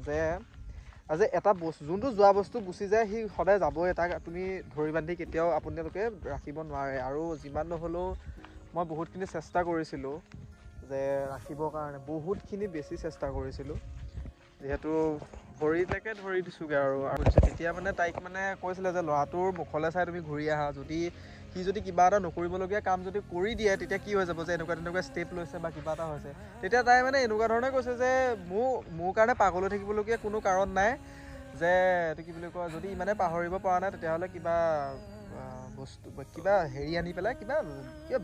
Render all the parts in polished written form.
যে আজি এটা বস্তু যোনটো যোৱা বস্তু গুচি যায় সি সদায় যাবই তাক তুমি ধৰি বান্ধি কেতিয়াও আপোনালোকে ৰাখিব নোৱাৰে আৰু যিমান নহ'লেও মই বহুতখিনি চেষ্টা কৰিছিলোঁ যে ৰাখিবৰ কাৰণে বহুতখিনি বেছি চেষ্টা কৰিছিলোঁ যিহেতু ভৰিলৈকে ধৰি দিছোঁগৈ আৰু তেতিয়া মানে তাইক মানে কৈছিলে যে ল'ৰাটোৰ মুখলৈ চাই তুমি ঘূৰি আহা যদি সি যদি কিবা এটা নকৰিবলগীয়া কাম যদি কৰি দিয়ে তেতিয়া কি হৈ যাব যে এনেকুৱা তেনেকুৱা ষ্টেপ লৈছে বা কিবা এটা হৈছে তেতিয়া তাই মানে এনেকুৱা ধৰণে কৈছে যে মোৰ কাৰণে পাগল হৈ থাকিবলগীয়া কোনো কাৰণ নাই যে এইটো কি বুলি কয় যদি ইমানে পাহৰিব পৰা নাই তেতিয়াহ'লে কিবা বস্তু কিবা হেৰি আনি পেলাই কিবা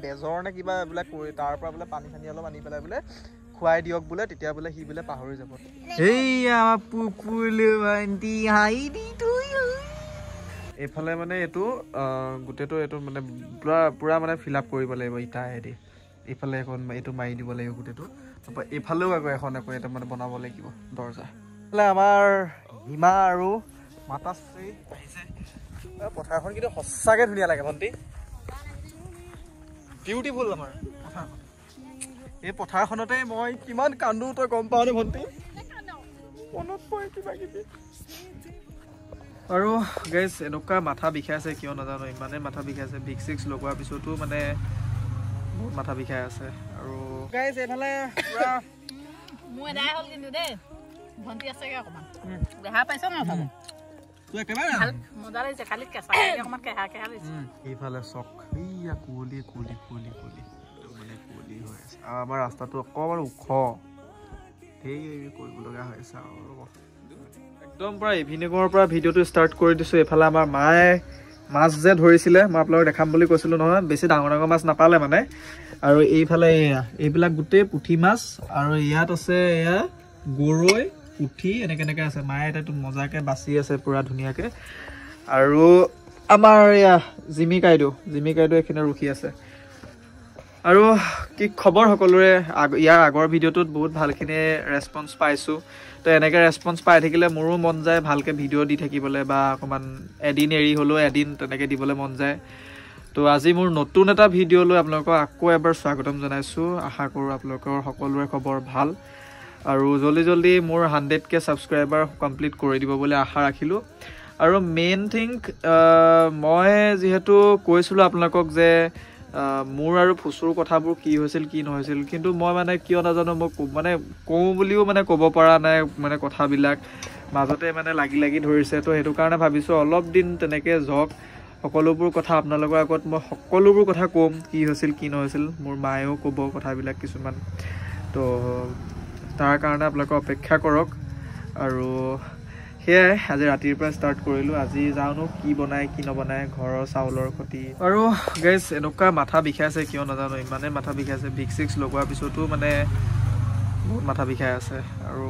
বেজৰ নে কিবা এইবিলাক কৰি তাৰ পৰা বোলে পানী চানী অলপ আনি পেলাই বোলে খুৱাই দিয়ক বোলে তেতিয়া বোলে সি বোলে পাহৰি যাব এইফালে মানে এইটো গোটেইটো এইটো মানে পুৰা মানে ফিল আপ কৰিব লাগিব ইটাহেদি এইফালে এখন এইটো মাৰি দিব লাগিব গোটেইটো তাৰপৰা এইফালেও এখন এটা মানে বনাব লাগিব দৰ্জা এইফালে আমাৰ হিমা আৰু মাতাশ্ৰী আহিছে পথাৰখন কিন্তু সঁচাকৈ ধুনীয়া লাগে ভণ্টি বিউটিফুল আমাৰ পথাৰখন এই পথাৰখনতে মই কিমান কান্দো তই গম পাৱ নে ভণ্টি মনত পৰে কিবা কিবি আৰু গাইজ এনেকুৱা মাথা বিষাই আছে কিয় নাজানো ইমানে মাথা বিষাই আছে ভিক্স চিক্স লগোৱাৰ পিছতো মানে বহুত মাথা বিষাই আছে আৰু গাইজ এইফালে পুৰা মোৰ এদাই হ'ল কিন্তু দেই ভণ্টি আছেগে অকণমান দেহা পাইছ ন তুই একেবাৰে মজা লাগিছে খালি কেঁচা অকণমান কেহা কেহা লাগিছে এইফালে চক এইয়া কুঁৱলী কুঁৱলী কুঁৱলী কুঁৱলী মানে কুঁৱলী হৈ আছে আৰু আমাৰ ৰাস্তাটো অকণমান ওখ সেই কৰিব লগা হৈ আছে আৰু একদম পুৰা ইভিনিঙৰ পৰা ভিডিঅ'টো ষ্টাৰ্ট কৰি দিছোঁ এইফালে আমাৰ মায়ে মাছ যে ধৰিছিলে মই আপোনালোকক দেখাম বুলি কৈছিলোঁ নহয় বেছি ডাঙৰ ডাঙৰ মাছ নাপালে মানে আৰু এইফালে এইবিলাক গোটেই পুঠি মাছ আৰু ইয়াত আছে এয়া গৰৈ পুঠি এনেকৈ আছে মায়ে এতিয়া মজাকৈ বাচি আছে পুৰা ধুনীয়াকৈ আৰু আমাৰ এয়া জিমি কাইদেউ এইখিনি ৰখি আছে আৰু কি খবৰ সকলোৰে ইয়াৰ আগৰ ভিডিঅ'টোত বহুত ভালখিনি ৰেছপন্স পাইছোঁ তো এনেকৈ ৰেছপন্স পাই থাকিলে মোৰো মন যায় ভালকৈ ভিডিঅ' দি থাকিবলৈ বা অকণমান এদিন এৰি হ'লেও এদিন তেনেকৈ দিবলৈ মন যায় তো আজি মোৰ নতুন এটা ভিডিঅ' লৈ আপোনালোকক আকৌ এবাৰ স্বাগতম জনাইছোঁ আশা কৰোঁ আপোনালোকৰ সকলোৰে খবৰ ভাল আৰু জল্দি মোৰ 100K ছাবস্ক্ৰাইবাৰ কমপ্লিট কৰি দিব বুলি আশা ৰাখিলোঁ আৰু মেইন থিং মই যিহেতু কৈছিলোঁ আপোনালোকক যে মোৰ আৰু ফুচুৰ কথাবোৰ কি হৈছিল কি নহৈছিল কিন্তু মই মানে কিয় নাজানো মই মানে কওঁ বুলিও মানে ক'ব পৰা নাই মানে কথাবিলাক মাজতে মানে লাগি ধৰিছে তো সেইটো কাৰণে ভাবিছোঁ অলপ দিন তেনেকৈ যাওক সকলোবোৰ কথা আপোনালোকৰ আগত মই সকলোবোৰ কথা ক'ম কি হৈছিল কি নহৈছিল মোৰ মায়েও ক'ব কথাবিলাক কিছুমান তো তাৰ কাৰণে আপোনালোকে অপেক্ষা কৰক আৰু সেয়াই আজি ৰাতিৰ পৰা ষ্টাৰ্ট কৰিলোঁ আজি যাওঁনো কি বনায় কি নবনায় ঘৰৰ চাউলৰ খতি আৰু গাইজ এনেকুৱা মাথা বিষাইছে কিয় নাজানো ইমানে মাথা বিষাইছে ভিক্স চিক্স লগোৱাৰ পিছতো মানে বহুত মাথা বিষাই আছে আৰু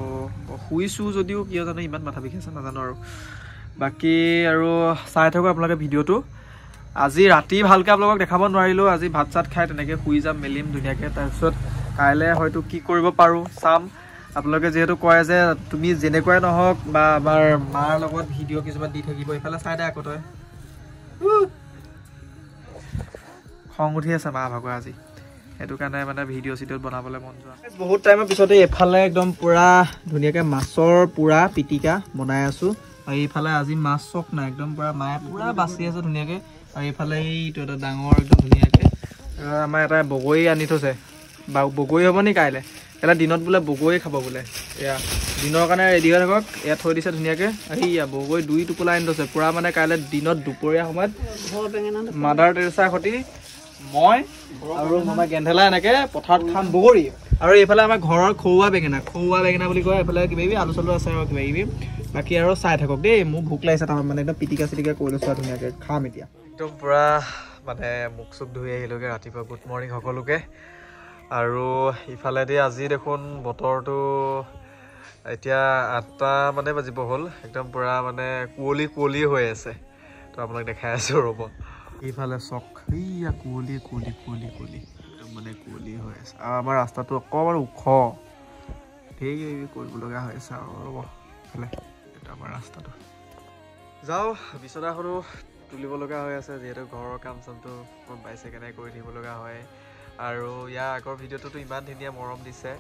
শুইছোঁ যদিও কিয় জানো ইমান মাথা বিষাইছে নাজানো আৰু বাকী আৰু চাই থাকোঁ আপোনালোকে ভিডিঅ'টো আজি ৰাতি ভালকৈ আপোনালোকক দেখাব নোৱাৰিলোঁ আজি ভাত চাত খাই তেনেকৈ শুই যাম মেলিম ধুনীয়াকৈ তাৰপিছত কাইলৈ হয়তো কি কৰিব পাৰোঁ চাম আপোনালোকে যিহেতু কয় যে তুমি যেনেকুৱাই নহওক বা আমাৰ মাৰ লগত ভিডিঅ' কিছুমান দি থাকিব এইফালে চাই দে আকৌ তই খং উঠি আছে মা ভাগৰ আজি সেইটো কাৰণে মানে ভিডিঅ' চিডিঅ'ত বনাবলৈ মন যোৱা বহুত টাইমৰ পিছতে এইফালে একদম পূৰা ধুনীয়াকৈ মাছৰ পূৰা পিটিকা বনাই আছোঁ আৰু এইফালে আজি মাছ চক নাই একদম পূৰা মায়ে পূৰা বাচি আছে ধুনীয়াকৈ আৰু এইফালে এইটো এটা ডাঙৰ একদম ধুনীয়াকৈ আমাৰ এটা বগৰী আনি থৈছে বা বগৰী হ'ব নি কাইলৈ এটা দিনত বোলে বগৰী খাব বোলে এয়া দিনৰ কাৰণে ৰেডি হৈ থাকক এয়া থৈ দিছে ধুনীয়াকৈ এয়া বগৰী 2 টোপোলা আনি থৈছে পূৰা মানে কাইলৈ দিনত দুপৰীয়া সময়ত মাদাৰ টেৰেছাৰ সৈতে মই আৰু মামা গেন্ধেলা এনেকৈ পথাৰত খাম বগৰী আৰু এইফালে আমাৰ ঘৰৰ খৰুৱা বেঙেনা বুলি কয় এইফালে কিবা কিবি আলু চালু আছে আৰু কিবা কিবি বাকী আৰু চাই থাকক দেই মোৰ ভোক লাগিছে তাৰ মানে একদম পিটিকা চিটিকা কৰি লৈছোঁ ধুনীয়াকৈ খাম এতিয়া একদম পূৰা মানে মুখ চুখ ধুই আহিলোগৈ ৰাতিপুৱা গুড মৰ্ণিং সকলোকে আৰু ইফালেদি আজি দেখোন বতৰটো এতিয়া 8টা মানে বাজিব হ'ল একদম পূৰা মানে কুঁৱলী হৈ আছে তো আপোনাক দেখাই আছোঁ ৰ'ব এইফালে চক এইয়া কুঁৱলী একদম মানে কুঁৱলী হৈ আছে আৰু আমাৰ ৰাস্তাটো অকণমান ওখ ধেৰ কৰিব লগা হৈ আছে আৰু ৰ'ব এইফালে এইটো আমাৰ ৰাস্তাটো যাওঁ বিচনাখনো তুলিব লগা হৈ আছে যিহেতু ঘৰৰ কাম চামটো গম পাইছে কেনেকৈ কৰি থাকিব লগা হয় আৰু ইয়াৰ আগৰ ভিডিঅ'টোতো ইমান ধুনীয়া মৰম দিছে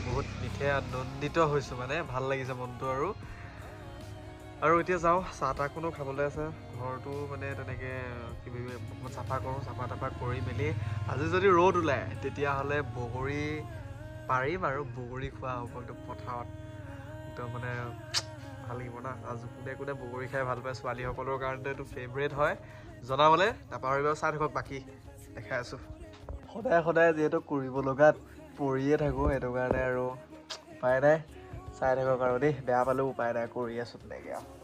বহুত বিশেষ আনন্দিত হৈছোঁ মানে ভাল লাগিছে মনটো আৰু এতিয়া যাওঁ চাহ তাহ কোনো খাবলৈ আছে ঘৰটো মানে তেনেকৈ কিবা চাফা কৰোঁ চাফা তাফা কৰি মেলি আজি যদি ৰ'দ ওলায় তেতিয়াহ'লে বগৰী পাৰিম আৰু বগৰী খোৱা হ'ব একদম পথাৰত একদম মানে ভাল লাগিব না আজি কোনে কোনে বগৰী খাই ভাল পায় ছোৱালীসকলৰ কাৰণে এইটো ফেভৰেট হয় জনাবলৈ নাপাহৰিব চাই থাকক বাকী দেখাই আছোঁ সদায় যিহেতু কৰিব লগাত পৰিয়ে থাকোঁ সেইটো কাৰণে আৰু উপায় নাই চাই থাকক আৰু দেই বেয়া পালেও উপায় নাই কৰি আছোঁ তেনেকৈ আৰু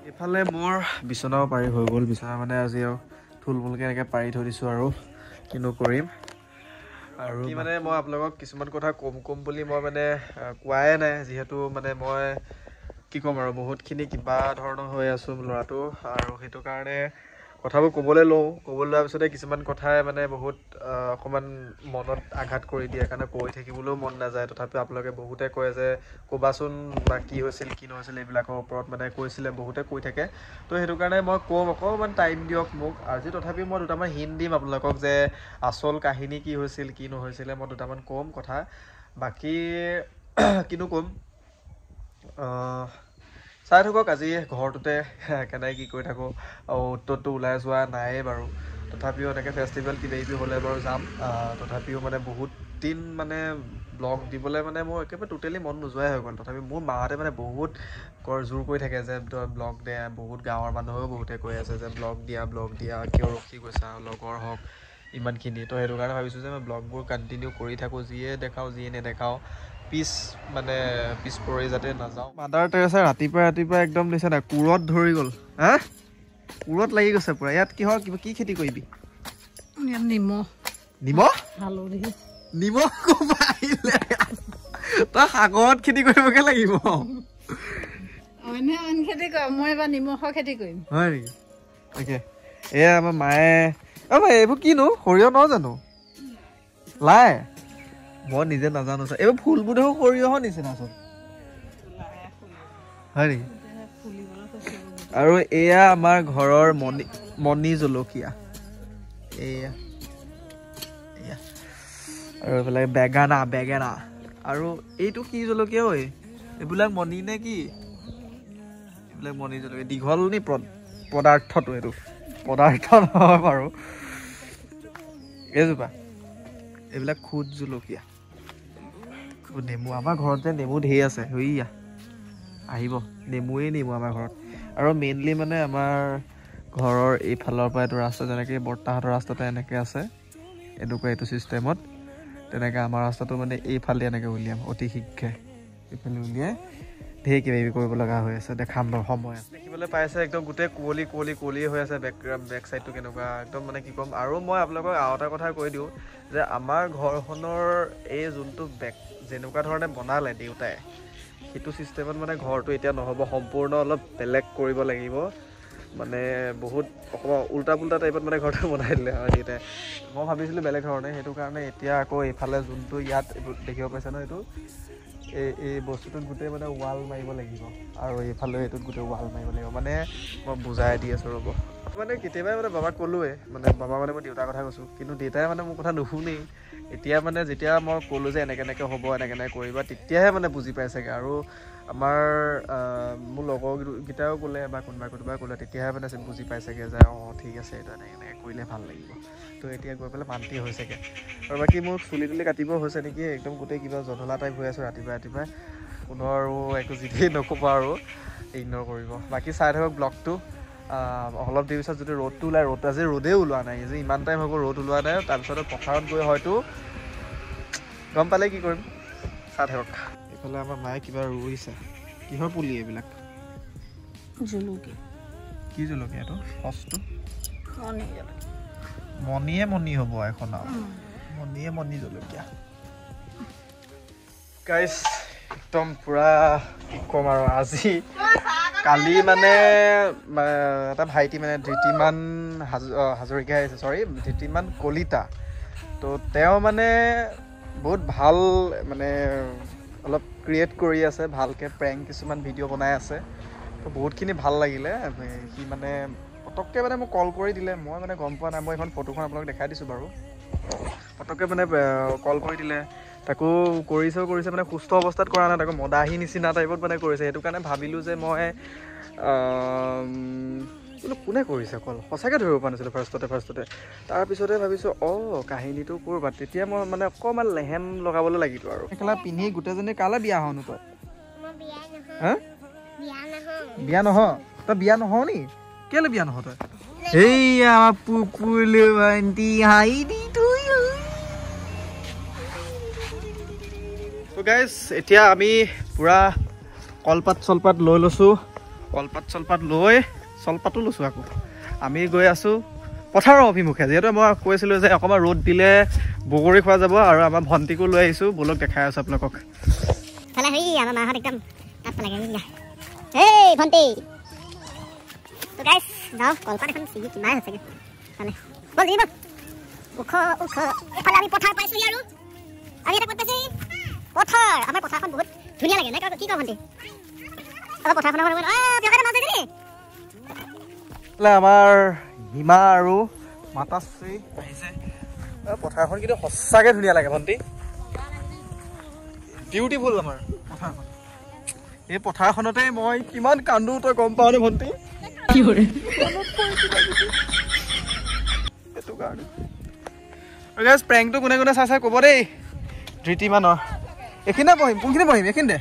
এইফালে মোৰ বিচনাও পাৰি হৈ গ'ল বিচনা মানে আজি আৰু থুলমূলকৈ এনেকৈ পাৰি থৈ দিছোঁ আৰু কিনো কৰিম আৰু মানে মই আপোনালোকক কিছুমান কথা কম বুলি মই মানে কোৱাই নাই যিহেতু মানে মই কি ক'ম আৰু বহুতখিনি কিবা ধৰণৰ হৈ আছোঁ ল'ৰাটো আৰু সেইটো কাৰণে কথাবোৰ ক'বলৈ লোৱাৰ পিছতে কিছুমান কথাই মানে বহুত অকণমান মনত আঘাত কৰি দিয়ে কাৰণে কৈ থাকিবলৈও মন নাযায় তথাপিও আপোনালোকে বহুতে কয় যে ক'বাচোন বা কি হৈছিল কি নহৈছিল এইবিলাকৰ ওপৰত মানে কৈছিলে বহুতে কৈ থাকে তো সেইটো কাৰণে মই ক'ম অকণমান টাইম দিয়ক মোক আজি তথাপিও মই দুটামান হিণ্ট দিম আপোনালোকক যে আচল কাহিনী কি হৈছিল কি নহৈছিলে মই দুটামান ক'ম কথা বাকী কিনো ক'ম চাই থাকক আজি ঘৰটোতে কেনেকৈ কি কৰি থাকোঁ আৰু উত্তৰটো ওলাই যোৱা নায়েই বাৰু তথাপিও এনেকৈ ফেষ্টিভেল কিবাকিবি হ'লে বাৰু যাম তথাপিও মানে বহুত দিন মানে ব্লগ দিবলৈ মানে মোৰ একেবাৰে টোটেলি মন নোযোৱাই হৈ গ'ল তথাপি মোৰ মাহঁতে মানে বহুত জোৰ কৰি থাকে যে তই ব্লগ দে বহুত গাঁৱৰ মানুহেও বহুতে কৈ আছে যে ব্লগ দিয়া কিয় ৰখি গৈছা লগৰ হওক ইমানখিনি তো সেইটো কাৰণে ভাবিছোঁ যে মই ব্লগবোৰ কণ্টিনিউ কৰি থাকোঁ যিয়ে দেখাওঁ যিয়ে নেদেখাওঁ পিছ পৰি যাতে নাযাওঁ মাদাৰ টেৰেছা ৰাতিপুৱা একদম দিছে নাই কোৰত ধৰি গ'ল হা কোৰত লাগি গৈছে পুৰা ইয়াত কিহৰ কি খেতি কৰিবি নিমখ ক'ৰপৰা আহিলে তই সাগৰত খেতি কৰিবগে লাগিব অইন খেতি কৰিম মই এবাৰ নিমখৰ খেতি কৰিম হয় নেকি তাকে এয়া আমাৰ মায়ে ভাই এইবোৰ কিনো সৰিয়হ ন জানো লাই মই নিজে নাজানো চা এইবোৰ ফুলবোৰ দেখোন সৰিয়হৰ নিচিনা চোন হয় নেকি আৰু এয়া আমাৰ ঘৰৰ মণি জলকীয়া এয়া আৰু এইফালে বেঙেনা আৰু এইটো কি জলকীয়া ঐ এইবিলাক মণি নে কি এইবিলাক মণি জলকীয়া দীঘল নি পদাৰ্থটো এইটো পদাৰ্থ নহয় বাৰু এইজোপা এইবিলাক খুদ জলকীয়া নেমু আমাৰ ঘৰত যে নেমু ঢেৰ আছে হৈয়া আহিব নেমু আমাৰ ঘৰত আৰু মেইনলি মানে আমাৰ ঘৰৰ এইফালৰ পৰা এইটো ৰাস্তা যেনেকৈ বৰ্তাহঁতৰ ৰাস্তাতে এনেকৈ আছে এনেকুৱা এইটো ছিষ্টেমত তেনেকৈ আমাৰ ৰাস্তাটো মানে এইফালে এনেকৈ উলিয়াম অতি শীঘ্ৰে এইফালে উলিয়াই ঢেৰ কিবাকিবি কৰিব লগা হৈ আছে দেখাম বাৰু সময় দেখিবলৈ পাইছে একদম গোটেই কুঁৱলী হৈ আছে বেক চাইডটো কেনেকুৱা একদম মানে কি ক'ম আৰু মই আপোনালোকক আৰু এটা কথা কৈ দিওঁ যে আমাৰ ঘৰখনৰ এই যোনটো যেনেকুৱা ধৰণে বনালে দেউতাই সেইটো ছিষ্টেমত মানে ঘৰটো এতিয়া নহ'ব সম্পূৰ্ণ অলপ বেলেগ কৰিব লাগিব মানে বহুত অকণমান উল্টা পুল্টা টাইপত মানে ঘৰটো বনাই দিলে আৰু দেউতাই মই ভাবিছিলোঁ বেলেগ ধৰণে সেইটো কাৰণে এতিয়া আকৌ এইফালে যোনটো ইয়াত দেখিব পাইছে ন এইটো এই বস্তুটোত গোটেই মানে ৱাল মাৰিব লাগিব আৰু এইফালে এইটোত গোটেই ৱাল মাৰিব লাগিব মানে মই বুজাই দি আছোঁ ৰ'ব মানে কেতিয়াবাই মানে বাবাক ক'লোৱে মানে বাবা মানে মই দেউতাৰ কথা কৈছোঁ কিন্তু দেউতাই মানে মোৰ কথা নুশুনেই এতিয়া মানে যেতিয়া মই ক'লোঁ যে এনেকৈ হ'ব এনেকৈ কৰিবা তেতিয়াহে মানে বুজি পাইছেগৈ আৰু আমাৰ মোৰ লগৰকেইটাও ক'লে বা কোনোবাই ক'লে তেতিয়াহে মানে বুজি পাইছেগৈ যে অঁ ঠিক আছে এইটো এনেকৈ কৰিলে ভাল লাগিব তো এতিয়া গৈ পেলাই মান্তি হৈছেগৈ আৰু বাকী মোৰ চুলি তুলি কাটিব হৈছে নেকি একদম গোটেই কিবা জধলা টাইপ হৈ আছোঁ ৰাতিপুৱাই কোনো আৰু একো যিহেই নক'ব আৰু ইগন'ৰ কৰিব বাকী চাই থাকক ব্লগটো অলপ দেৰি পিছত যদি ৰ'দটো ওলায় আজি ৰ'দেই ওলোৱা নাই যে ইমান টাইম হ'ব ৰ'দ ওলোৱা নাই তাৰপিছত পথাৰত গৈ হয়তো গম পালে কি কৰিম চাই থাকক এইফালে আমাৰ মায়ে কিবা ৰুইছে কিহৰ পুলি এইবিলাক জলকীয়া কি জলকীয়া এইটো সচটো মণি হ'ব এখন আৰু মণি জলকীয়া গাইছ একদম পুৰা কি ক'ম আৰু আজি কালি মানে এটা ভাইটি মানে ধৃতিমান হাজৰিকা আহিছে ধৃতিমান কলিতা তো তেওঁ মানে বহুত ভাল মানে অলপ ক্ৰিয়েট কৰি আছে ভালকৈ প্ৰেংক কিছুমান ভিডিঅ' বনাই আছে তো বহুতখিনি ভাল লাগিলে সি মানে পটককৈ মানে মোক কল কৰি দিলে মই মানে গম পোৱা নাই মই এখন ফটোখন আপোনাক দেখাই দিছোঁ বাৰু পটককৈ মানে কল কৰি দিলে তাকো কৰিছে মানে সুস্থ অৱস্থাত কৰা নাই তাকো মদাহী নিচিনা টাইপত মানে কৰিছে সেইটো কাৰণে ভাবিলোঁ যে মই কিন্তু কোনে কৰিছে কল সঁচাকৈ ধৰিব পৰা নাছিলোঁ ফাৰ্ষ্টতে তাৰপিছতে ভাবিছোঁ কাহিনীটো ক'ৰবাত তেতিয়া মই মানে অকণমান লেহেম লগাবলৈ লাগিলোঁ আৰু মেখেলা পিন্ধি গোটেইজনী কালৈ বিয়া হওঁনো তই হা বিয়া নহ তই বিয়া নহ নি কেলৈ বিয়া নহ তই এইয়া আমাৰ পুপুলু ভণ্টি হাই দি তো গাইজ এতিয়া আমি পূৰা কলপাত চলপাত লৈ লৈছোঁ চলপাতো লৈছোঁ আকৌ আমি গৈ আছোঁ পথাৰৰ অভিমুখে যিহেতু মই কৈছিলোঁ যে অকণমান ৰ'দ দিলে বগৰী খোৱা যাব আৰু আমাৰ ভণ্টিকো লৈ আহিছোঁ ব'লক দেখাই আছোঁ আপোনালোকক আমাৰ মাহঁত একদম তাত লাগে এই ভণ্টি তো গাইজ যাওঁ কলপাত এখন ছিগি কিমাই হৈছেগৈ মানে বল দিব ওখ এফালে আমি পথাৰ পাইছোঁহি আৰু আমি এটা ক'ত পাইছোঁ পথাৰ আমাৰ পথাৰখন বহুত ধুনীয়া লাগে নাই কি কওঁ ভণ্টি আমাৰ পথাৰখনৰ আমাৰ হিমা আৰু মাতাশ্ৰী আহিছে পথাৰখন কিন্তু সঁচাকৈ ধুনীয়া লাগে ভণ্টি বিউটিফুল আমাৰ পথাৰখন এই পথাৰখনতে মই কিমান কান্দো তই গম পাৱ নে ভণ্টি সেইটো কাৰণে প্ৰেংকটো কোনে কোনে চাই ক'ব দেই ধৃতিমানৰ এইখিনিতে পঢ়িম কোনখিনি পঢ়িম এইখিনিতে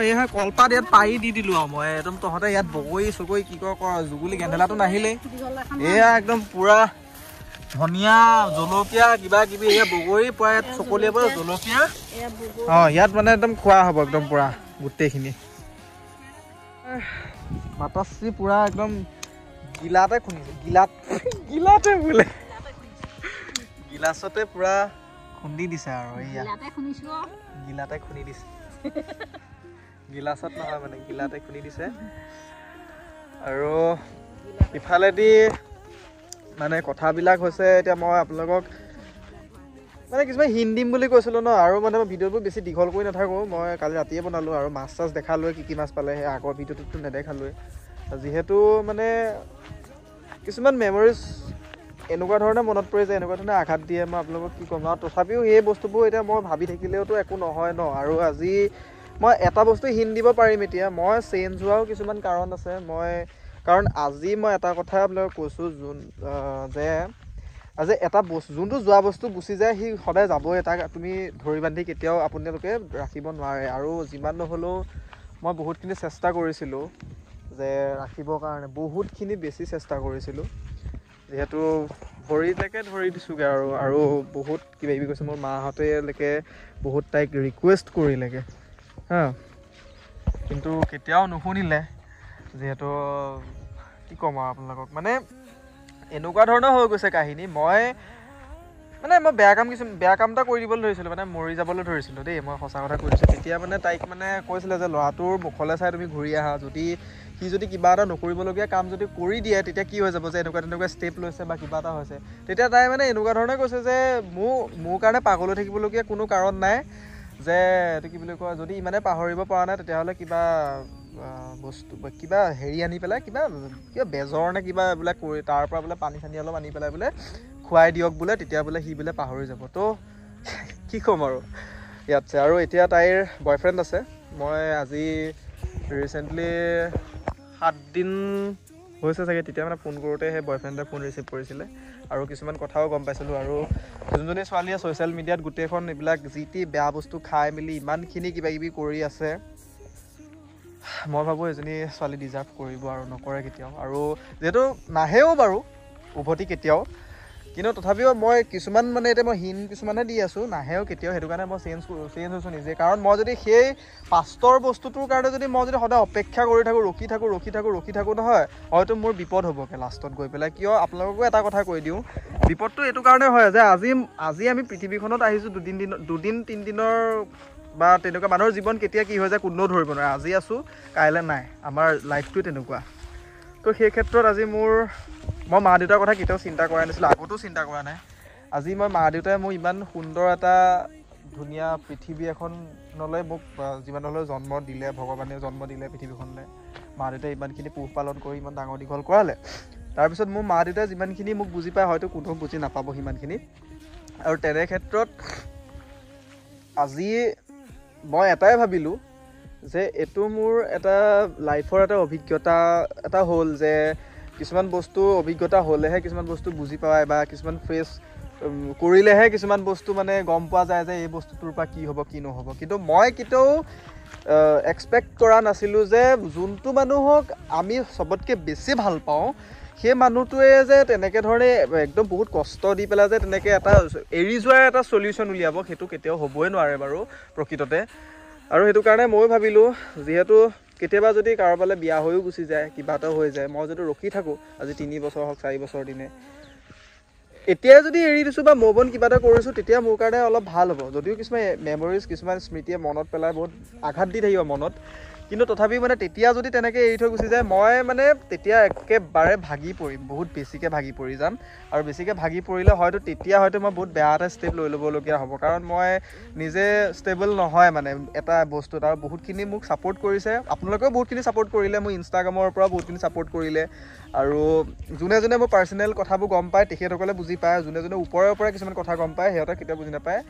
এই হয় কলপাত ইয়াত পাৰি দি দিলোঁ আৰু মই একদম তহঁতে ইয়াত বগৰী চগৰী কি কৰ জুগুলি গেন্ধেলাটো নাহিলেই এয়া একদম পূৰা ধনিয়া জলকীয়া কিবা কিবি এয়া বগৰী পূৰা ইয়াত চকলিয়াব জলকীয়া ইয়াত মানে একদম খোৱা হ'ব একদম পূৰা গোটেইখিনি মাতাশ্ৰী পূৰা একদম গিলাতে খুন্দিছে গিলাতে বোলে গিলাচতে পূৰা খুন্দি দিছে আৰু এয়া গিলাতে খুন্দি দিছে গিলাচত নহয় মানে গিলাতে খুন্দি দিছে আৰু ইফালেদি মানে কথাবিলাক হৈছে এতিয়া মই আপোনালোকক মানে কিছুমান হিন্দ দিম বুলি কৈছিলোঁ ন আৰু মানে মই ভিডিঅ'বোৰ বেছি দীঘল কৰি নাথাকোঁ মই কালি ৰাতিয়ে বনালোঁ আৰু মাছ চাছ দেখালোৱে কি মাছ পালে সেই আগৰ ভিডিঅ'টোতো নেদেখালোৱে যিহেতু মানে কিছুমান মেমৰিজ এনেকুৱা ধৰণে মনত পৰি যায় এনেকুৱা ধৰণে আঘাত দিয়ে মই আপোনালোকক কি ক'ম আৰু তথাপিও সেই বস্তুবোৰ এতিয়া মই ভাবি থাকিলেওতো একো নহয় ন আৰু আজি মই এটা বস্তু হিন্দ দিব পাৰিম এতিয়া মই চেঞ্জ হোৱাও কিছুমান কাৰণ আছে কাৰণ আজি মই এটা কথা আপোনালোকক কৈছোঁ যে আজি এটা বস্তু যোনটো যোৱা বস্তু গুচি যায় সি সদায় যাবই তাক তুমি ধৰি বান্ধি কেতিয়াও আপোনালোকে ৰাখিব নোৱাৰে আৰু যিমান নহ'লেও মই বহুতখিনি চেষ্টা কৰিছিলোঁ যে ৰাখিবৰ কাৰণে বহুতখিনি বেছি চেষ্টা কৰিছিলোঁ যিহেতু ভৰিলৈকে ধৰি দিছোঁগৈ আৰু বহুত কিবা কিবি কৈছে মোৰ মাহঁতেলৈকে বহুত তাইক ৰিকুৱেষ্ট কৰিলেগৈ হা কিন্তু কেতিয়াও নুশুনিলে যিহেতু কি ক'ম আৰু আপোনালোকক মানে এনেকুৱা ধৰণৰ হৈ গৈছে কাহিনী মই বেয়া কাম এটা কৰি দিবলৈ ধৰিছিলোঁ মানে মৰি যাবলৈ ধৰিছিলোঁ দেই মই সঁচা কথা কৈ দিছোঁ তেতিয়া মানে তাইক মানে কৈছিলে যে ল'ৰাটোৰ মুখলৈ চাই তুমি ঘূৰি আহা সি যদি কিবা এটা নকৰিবলগীয়া কাম যদি কৰি দিয়ে তেতিয়া কি হৈ যাব যে এনেকুৱা তেনেকুৱা ষ্টেপ লৈছে বা কিবা এটা হৈছে তেতিয়া তাই মানে এনেকুৱা ধৰণে কৈছে যে মোৰ কাৰণে পাগল হৈ থাকিবলগীয়া কোনো কাৰণ নাই যে এইটো কি বুলি কয় যদি ইমানে পাহৰিব পৰা নাই তেতিয়াহ'লে কিবা বস্তু কিবা হেৰি আনি পেলাই কিবা বেজৰ নে কিবা এইবিলাক কৰি তাৰ পৰা বোলে পানী চানী অলপ আনি পেলাই বোলে খুৱাই দিয়ক বোলে তেতিয়া বোলে সি বোলে পাহৰি যাব তো কি ক'ম আৰু ইয়াতছে আৰু এতিয়া তাইৰ বয়ফ্ৰেণ্ড আছে মই আজি ৰিচেণ্টলি 7 দিন হৈছে চাগে তেতিয়া মানে ফোন কৰোঁতে সেই বয়ফ্ৰেণ্ডে ফোন ৰিচিভ কৰিছিলে আৰু কিছুমান কথাও গম পাইছিলোঁ আৰু যোনজনী ছোৱালীয়ে ছ'চিয়েল মিডিয়াত গোটেইখন এইবিলাক যি টি বেয়া বস্তু খাই মেলি ইমানখিনি কিবা কিবি কৰি আছে মই ভাবোঁ এজনী ছোৱালী ডিজাৰ্ভ কৰিব আৰু নকৰে কেতিয়াও আৰু যিহেতু নাহেও বাৰু উভতি কেতিয়াও কিন্তু তথাপিও মই কিছুমান মানে এতিয়া মই হিন কিছুমানে দি আছোঁ নাহেও কেতিয়াও সেইটো কাৰণে মই চেঞ্জ হৈছোঁ নিজে কাৰণ মই যদি সেই পাষ্টৰ বস্তুটোৰ কাৰণে যদি মই যদি সদায় অপেক্ষা কৰি থাকোঁ ৰখি থাকোঁ নহয় হয়তো মোৰ বিপদ হ'বগৈ লাষ্টত গৈ পেলাই কিয় আপোনালোককো এটা কথা কৈ দিওঁ বিপদটো এইটো কাৰণে হয় যে আজি আমি পৃথিৱীখনত আহিছোঁ দুদিন 3 দিনৰ বা তেনেকুৱা মানুহৰ জীৱন কেতিয়া কি হৈ যায় কোনেও ধৰিব নোৱাৰে আজি আছোঁ কাইলৈ নাই আমাৰ লাইফটোৱে তেনেকুৱা তো সেই ক্ষেত্ৰত আজি মই মা দেউতাৰ কথা কেতিয়াও চিন্তা কৰা নাছিলোঁ আগতো চিন্তা কৰা নাই আজি মই মা দেউতাই মোক ইমান সুন্দৰ এটা ধুনীয়া পৃথিৱী এখনলৈ মোক যিমান হ'লেও জন্ম দিলে ভগৱানে জন্ম দিলে পৃথিৱীখনলৈ মা দেউতাই ইমানখিনি পোহপালন কৰি ইমান ডাঙৰ দীঘল কৰালে তাৰপিছত মোৰ মা দেউতাই যিমানখিনি মোক বুজি পায় হয়তো কোনো বুজি নাপাব সিমানখিনি আৰু তেনে ক্ষেত্ৰত আজি মই এটাই ভাবিলোঁ যে এইটো মোৰ এটা লাইফৰ এটা অভিজ্ঞতা এটা হ'ল যে কিছুমান বস্তু অভিজ্ঞতা হ'লেহে কিছুমান বস্তু বুজি পায় বা কিছুমান ফেচ কৰিলেহে কিছুমান বস্তু মানে গম পোৱা যায় যে এই বস্তুটোৰ পৰা কি হ'ব কি নহ'ব কিন্তু মই কেতিয়াও এক্সপেক্ট কৰা নাছিলোঁ যে যোনটো মানুহক আমি চবতকৈ বেছি ভাল পাওঁ সেই মানুহটোৱে যে তেনেকৈ ধৰণে একদম বহুত কষ্ট দি পেলাই যে তেনেকৈ এটা এৰি যোৱাৰ এটা চলিউশ্যন উলিয়াব সেইটো কেতিয়াও হ'বই নোৱাৰে বাৰু প্ৰকৃততে আৰু সেইটো কাৰণে ময়ো ভাবিলোঁ যিহেতু কেতিয়াবা যদি কাৰোবালৈ বিয়া হৈও গুচি যায় কিবা এটাও হৈ যায় মই যদি ৰখি থাকোঁ আজি 3 বছৰ হওক 4 বছৰ দিনে এতিয়াই যদি এৰি দিছোঁ বা মোবন কিবা এটা কৰিছোঁ তেতিয়া মোৰ কাৰণে অলপ ভাল হ'ব যদিও কিছুমান মেমৰিজ কিছুমান স্মৃতিয়ে মনত পেলাই বহুত আঘাত দি থাকিব মনত কিন্তু তথাপিও মানে তেতিয়া যদি তেনেকৈ এৰি থৈ গুচি যায় মই মানে তেতিয়া একেবাৰে ভাগি পৰিম বহুত বেছিকৈ ভাগি পৰি যাম আৰু বেছিকৈ ভাগি পৰিলে হয়তো তেতিয়া হয়তো মই বহুত বেয়া এটা ষ্টেপ লৈ ল'বলগীয়া হ'ব কাৰণ মই নিজে ষ্টেবল নহয় মানে এটা বস্তুত আৰু বহুতখিনি মোক ছাপোৰ্ট কৰিছে আপোনালোকেও বহুতখিনি ছাপোৰ্ট কৰিলে মোৰ ইনষ্টাগ্ৰামৰ পৰা বহুতখিনি ছাপোৰ্ট কৰিলে আৰু যোনে যোনে মোৰ পাৰ্চনেল কথাবোৰ গম পায় তেখেতসকলে বুজি পায় যোনে যোনে ওপৰৰ পৰা কিছুমান কথা গম পায় সিহঁতে কেতিয়াও বুজি নাপায়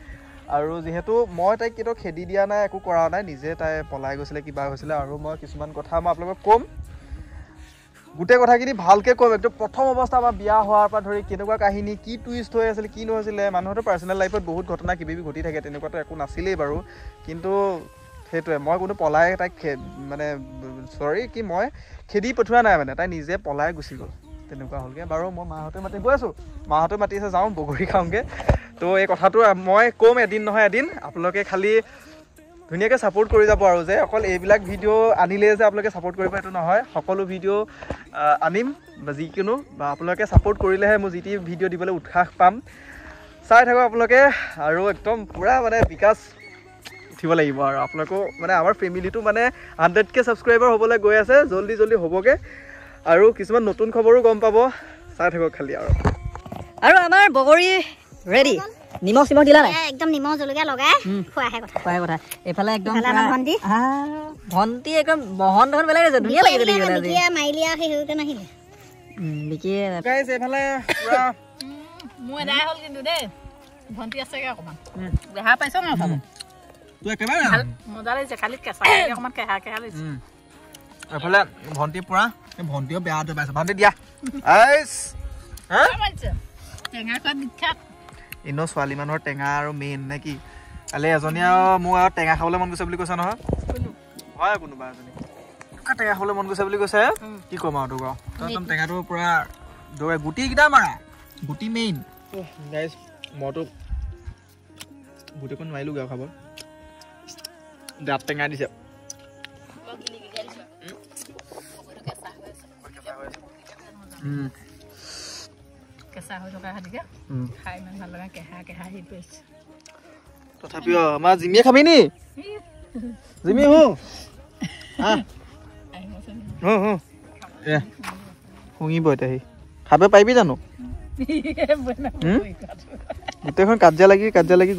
আৰু যিহেতু মই তাইক কেতিয়াও খেদি দিয়া নাই একো কৰা নাই নিজে তাই পলাই গৈছিলে কিবা হৈছিলে আৰু মই কিছুমান কথা মই আপোনালোকক ক'ম গোটেই কথাখিনি ভালকৈ ক'ম একদম প্ৰথম অৱস্থা আমাৰ বিয়া হোৱাৰ পৰা ধৰি কেনেকুৱা কাহিনী কি টুইষ্ট হৈ আছিলে কি নহৈছিলে মানুহৰ পাৰ্চনেল লাইফত বহুত ঘটনা কিবি ঘটি থাকে তেনেকুৱাতো একো নাছিলেই বাৰু কিন্তু সেইটোৱে মই কোনো পলাই তাইক মানে মই খেদি পঠোৱা নাই মানে তাই নিজে পলাই গুচি গ'ল তেনেকুৱা হ'লগৈ বাৰু মই মাহঁতে মাতি গৈ আছোঁ মাহঁতে মাতি আছে যাওঁ বগৰী খাওঁগৈ তো এই কথাটো মই ক'ম এদিন নহয় এদিন আপোনালোকে খালি ধুনীয়াকৈ ছাপোৰ্ট কৰি যাব আৰু যে অকল এইবিলাক ভিডিঅ' আনিলে যে আপোনালোকে ছাপোৰ্ট কৰিব সেইটো নহয় সকলো ভিডিঅ' আনিম বা যিকোনো বা আপোনালোকে ছাপোৰ্ট কৰিলেহে মোৰ যি টি ভিডিঅ' দিবলৈ উৎসাহ পাম চাই থাকক আপোনালোকে আৰু একদম পূৰা মানে বিকাশ উঠিব লাগিব আৰু আপোনালোকেও মানে আমাৰ ফেমিলিটো মানে 100K ছাবস্ক্ৰাইবাৰ হ'বলৈ গৈ আছে জল্দি জল্দি হ'বগৈ আৰু কিছুমান নতুন খবৰো গম পাব চাই থাকক খালি আৰু আমাৰ বগৰী ৰেডি নিমখ চিমখ দিলা নাই একদম নিমখ জলকীয়া লগাই খোৱাহে কথা এইফালে একদম ভণ্টি একদম বহন ধন বেলেগ আছে ধুনীয়া লাগিছে দেখিবলৈ আজি মাইলিয়া হেউতে নাহিলে বিকিয়ে গাইছ এইফালে পুৰা মোৰ এদাই হ'ল কিন্তু দেই ভণ্টি আছেগে অকণমান দেহা পাইছ ন চাব তুই একেবাৰে মজা লাগিছে খালি কেঁচা অকণমান কেহা কেহা লাগিছে এইফালে ভণ্টি পুৰা ভণ্টিও বেয়া পাইছে ভণ্টি দিয়া টেঙা খোৱাত বিখ্যাত এনেও ছোৱালী মানুহৰ টেঙা আৰু মেইন নে কি কালি এজনী আৰু মোৰ আৰু টেঙা খাবলৈ মন গৈছে বুলি কৈছে নহয় হয় কোনোবা এজনী টেঙা খাবলৈ মন গৈছে বুলি কৈছে কি ক'ম আৰু তোক একদম টেঙাটো পুৰা দৌৰাই গুটিকেইটা মাৰা গুটি মেইন গাইজ মইতো গুটিকণ নোৱাৰিলোঁ গাওঁ খাব দাঁত টেঙা দিছে কেঁচা হৈ থকা হাতিকে খাই ইমান ভাল লগা কেহা কেহা হেৰি পৰিছে তথাপিও আমাৰ জিমিয়ে খাবি নি জিমি শুঙিব এতিয়া সি খাব পাৰিবি জানো গোটেইখন কাজিয়া লাগি